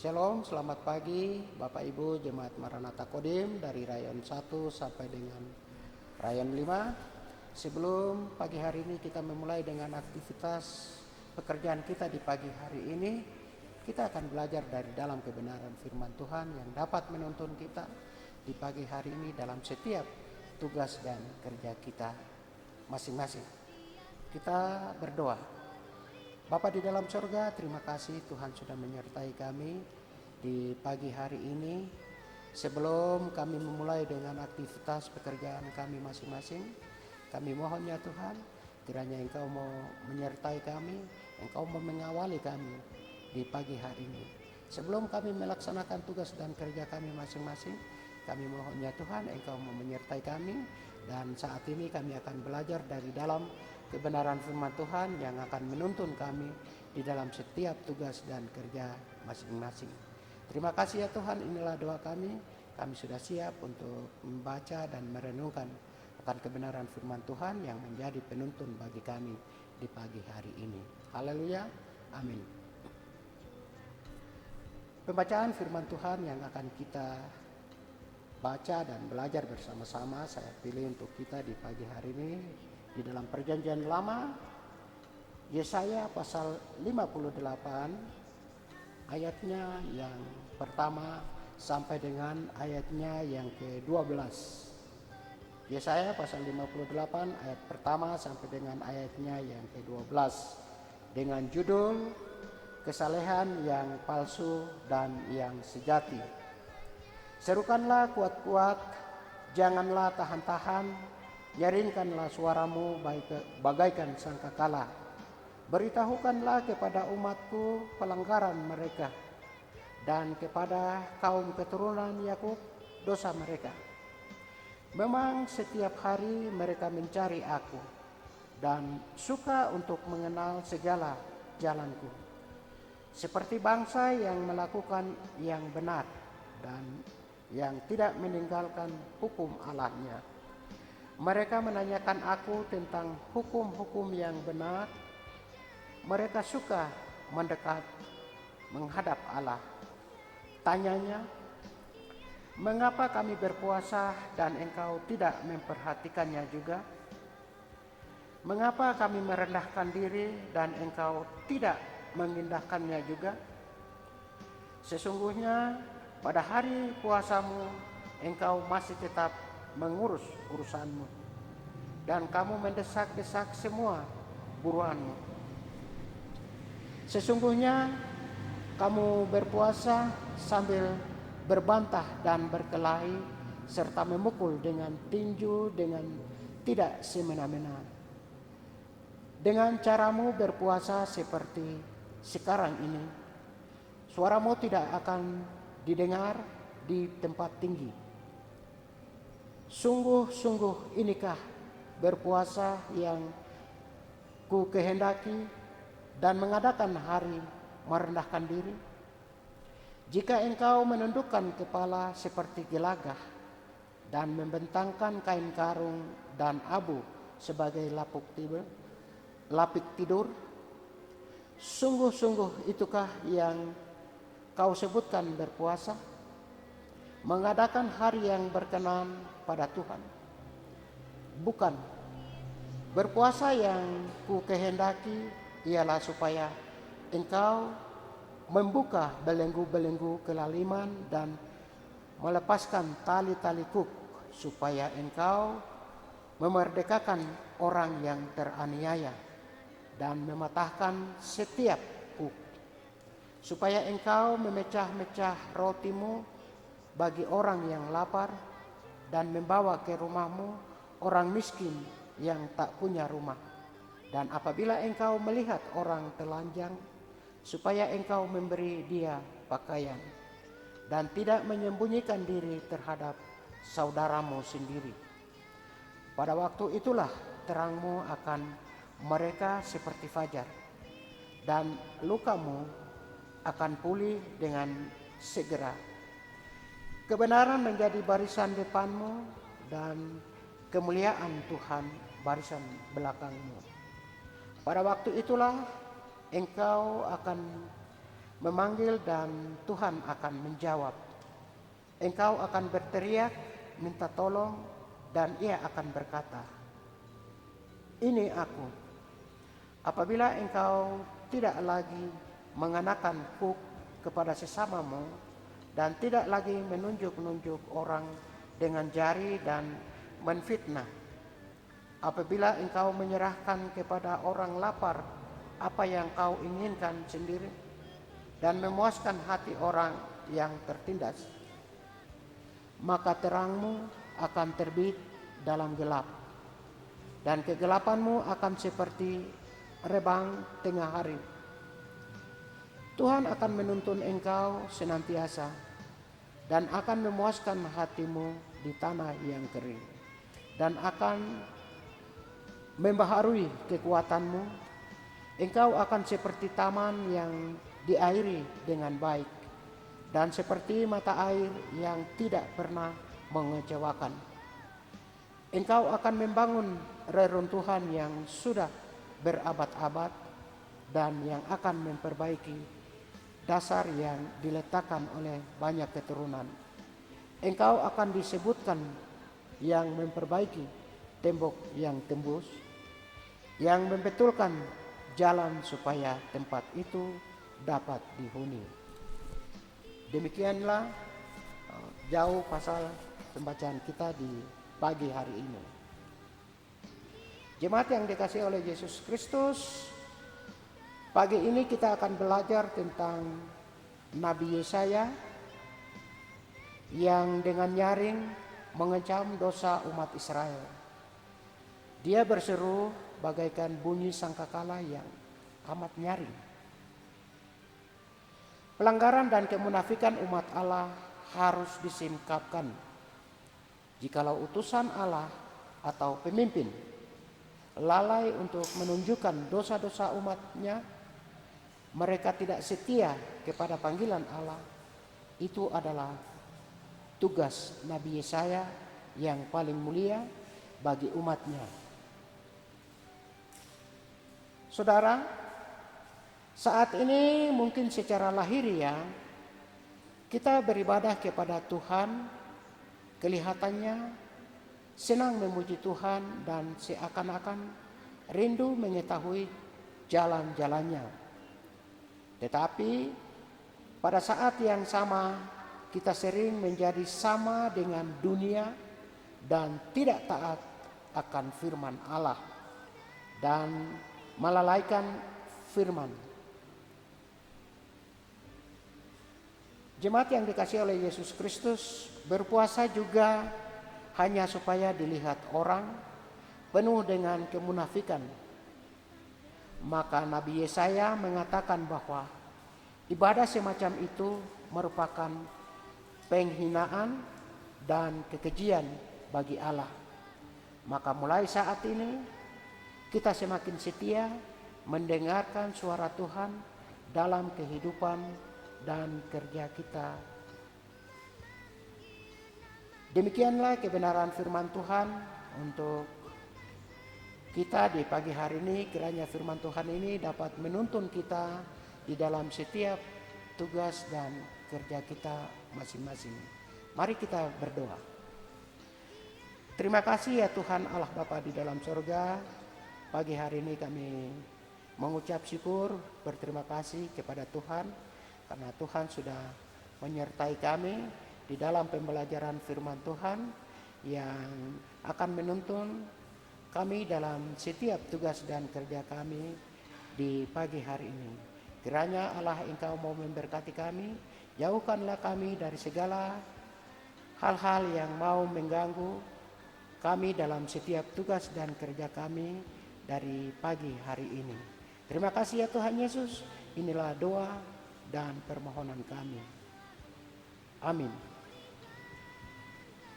Shalom, selamat pagi Bapak Ibu Jemaat Maranatha Kodim dari Rayon 1 sampai dengan Rayon 5. Sebelum pagi hari ini kita memulai dengan aktivitas pekerjaan kita di pagi hari ini, kita akan belajar dari dalam kebenaran firman Tuhan yang dapat menuntun kita di pagi hari ini dalam setiap tugas dan kerja kita masing-masing. Kita berdoa. Bapa di dalam sorga, terima kasih Tuhan sudah menyertai kami di pagi hari ini. Sebelum kami memulai dengan aktivitas pekerjaan kami masing-masing, kami mohon ya Tuhan, kiranya Engkau mau menyertai kami, Engkau mau mengawali kami di pagi hari ini. Sebelum kami melaksanakan tugas dan kerja kami masing-masing, kami mohon ya Tuhan, Engkau mau menyertai kami. Dan saat ini kami akan belajar dari dalam kebenaran firman Tuhan yang akan menuntun kami di dalam setiap tugas dan kerja masing-masing. Terima kasih ya Tuhan, inilah doa kami. Kami sudah siap untuk membaca dan merenungkan akan kebenaran firman Tuhan yang menjadi penuntun bagi kami di pagi hari ini. Haleluya, amin. Pembacaan firman Tuhan yang akan kita baca dan belajar bersama-sama saya pilih untuk kita di pagi hari ini di dalam Perjanjian Lama, Yesaya pasal 58 ayatnya yang pertama sampai dengan ayatnya yang ke-12. Yesaya pasal 58 ayat pertama sampai dengan ayatnya yang ke-12 dengan judul Kesalehan yang Palsu dan yang Sejati. Serukanlah kuat-kuat, janganlah tahan-tahan, nyaringkanlah suaramu bagaikan sangkakala. Beritahukanlah kepada umatku pelanggaran mereka, dan kepada kaum keturunan Yakub dosa mereka. Memang setiap hari mereka mencari aku, dan suka untuk mengenal segala jalanku. Seperti bangsa yang melakukan yang benar, dan yang tidak meninggalkan hukum Allahnya. Mereka menanyakan aku tentang hukum-hukum yang benar. Mereka suka mendekat menghadap Allah. Tanyanya, mengapa kami berpuasa dan engkau tidak memperhatikannya juga? Mengapa kami merendahkan diri dan engkau tidak mengindahkannya juga? Sesungguhnya pada hari puasamu, engkau masih tetap mengurus urusanmu, dan kamu mendesak-desak semua buruanmu. Sesungguhnya kamu berpuasa sambil berbantah dan berkelahi, serta memukul dengan tinju dengan tidak semena-mena. Dengan caramu berpuasa seperti sekarang ini, suaramu tidak akan didengar di tempat tinggi. Sungguh-sungguh inikah berpuasa yang ku kehendaki dan mengadakan hari merendahkan diri? Jika engkau menundukkan kepala seperti gelagah dan membentangkan kain karung dan abu sebagai lapik tidur, sungguh-sungguh itukah yang kau sebutkan berpuasa, mengadakan hari yang berkenan pada Tuhan? Bukan. Berpuasa yang ku kehendaki ialah supaya engkau membuka belenggu-belenggu kelaliman dan melepaskan tali-tali kuk, supaya engkau memerdekakan orang yang teraniaya dan mematahkan setiap kuk, supaya engkau memecah-mecah rotimu bagi orang yang lapar dan membawa ke rumahmu orang miskin yang tak punya rumah. Dan apabila engkau melihat orang telanjang, supaya engkau memberi dia pakaian dan tidak menyembunyikan diri terhadap saudaramu sendiri. Pada waktu itulah terangmu akan mereka seperti fajar, dan lukamu akan pulih dengan segera. Kebenaran menjadi barisan depanmu, dan kemuliaan Tuhan barisan belakangmu. Pada waktu itulah engkau akan memanggil dan Tuhan akan menjawab. Engkau akan berteriak, minta tolong, dan Ia akan berkata, "Ini aku." Apabila engkau tidak lagi mengenakan kuk kepada sesamamu dan tidak lagi menunjuk-nunjuk orang dengan jari dan menfitnah, apabila engkau menyerahkan kepada orang lapar apa yang kau inginkan sendiri dan memuaskan hati orang yang tertindas, maka terangmu akan terbit dalam gelap, dan kegelapanmu akan seperti rebang tengah hari. Tuhan akan menuntun engkau senantiasa dan akan memuaskan hatimu di tanah yang kering, dan akan membaharui kekuatanmu. Engkau akan seperti taman yang diairi dengan baik, dan seperti mata air yang tidak pernah mengecewakan. Engkau akan membangun reruntuhan yang sudah berabad-abad, dan yang akan memperbaiki dasar yang diletakkan oleh banyak keturunan. Engkau akan disebutkan yang memperbaiki tembok yang tembus, yang membetulkan jalan supaya tempat itu dapat dihuni. Demikianlah jauh pasal pembacaan kita di pagi hari ini. Jemaat yang dikasihi oleh Yesus Kristus, pagi ini kita akan belajar tentang Nabi Yesaya yang dengan nyaring mengecam dosa umat Israel. Dia berseru bagaikan bunyi sangkakala yang amat nyaring. Pelanggaran dan kemunafikan umat Allah harus disingkapkan. Jikalau utusan Allah atau pemimpin lalai untuk menunjukkan dosa-dosa umatnya, mereka tidak setia kepada panggilan Allah, itu adalah tugas Nabi Yesaya yang paling mulia bagi umatnya. Saudara, saat ini mungkin secara lahiriah kita beribadah kepada Tuhan, kelihatannya senang memuji Tuhan dan seakan-akan rindu mengetahui jalan-jalannya. Tetapi pada saat yang sama kita sering menjadi sama dengan dunia dan tidak taat akan firman Allah dan melalaikan firman. Jemaat yang dikasihi oleh Yesus Kristus, berpuasa juga hanya supaya dilihat orang, penuh dengan kemunafikan. Maka Nabi Yesaya mengatakan bahwa ibadah semacam itu merupakan penghinaan dan kekejian bagi Allah. Maka mulai saat ini kita semakin setia mendengarkan suara Tuhan dalam kehidupan dan kerja kita. Demikianlah kebenaran firman Tuhan untuk kita di pagi hari ini. Kiranya firman Tuhan ini dapat menuntun kita di dalam setiap tugas dan kerja kita masing-masing. Mari kita berdoa. Terima kasih ya Tuhan Allah Bapa di dalam surga. Pagi hari ini kami mengucap syukur, berterima kasih kepada Tuhan karena Tuhan sudah menyertai kami di dalam pembelajaran firman Tuhan yang akan menuntun kami dalam setiap tugas dan kerja kami di pagi hari ini. Kiranya Allah Engkau mau memberkati kami, jauhkanlah kami dari segala hal-hal yang mau mengganggu kami dalam setiap tugas dan kerja kami dari pagi hari ini. Terima kasih ya Tuhan Yesus, inilah doa dan permohonan kami. Amin.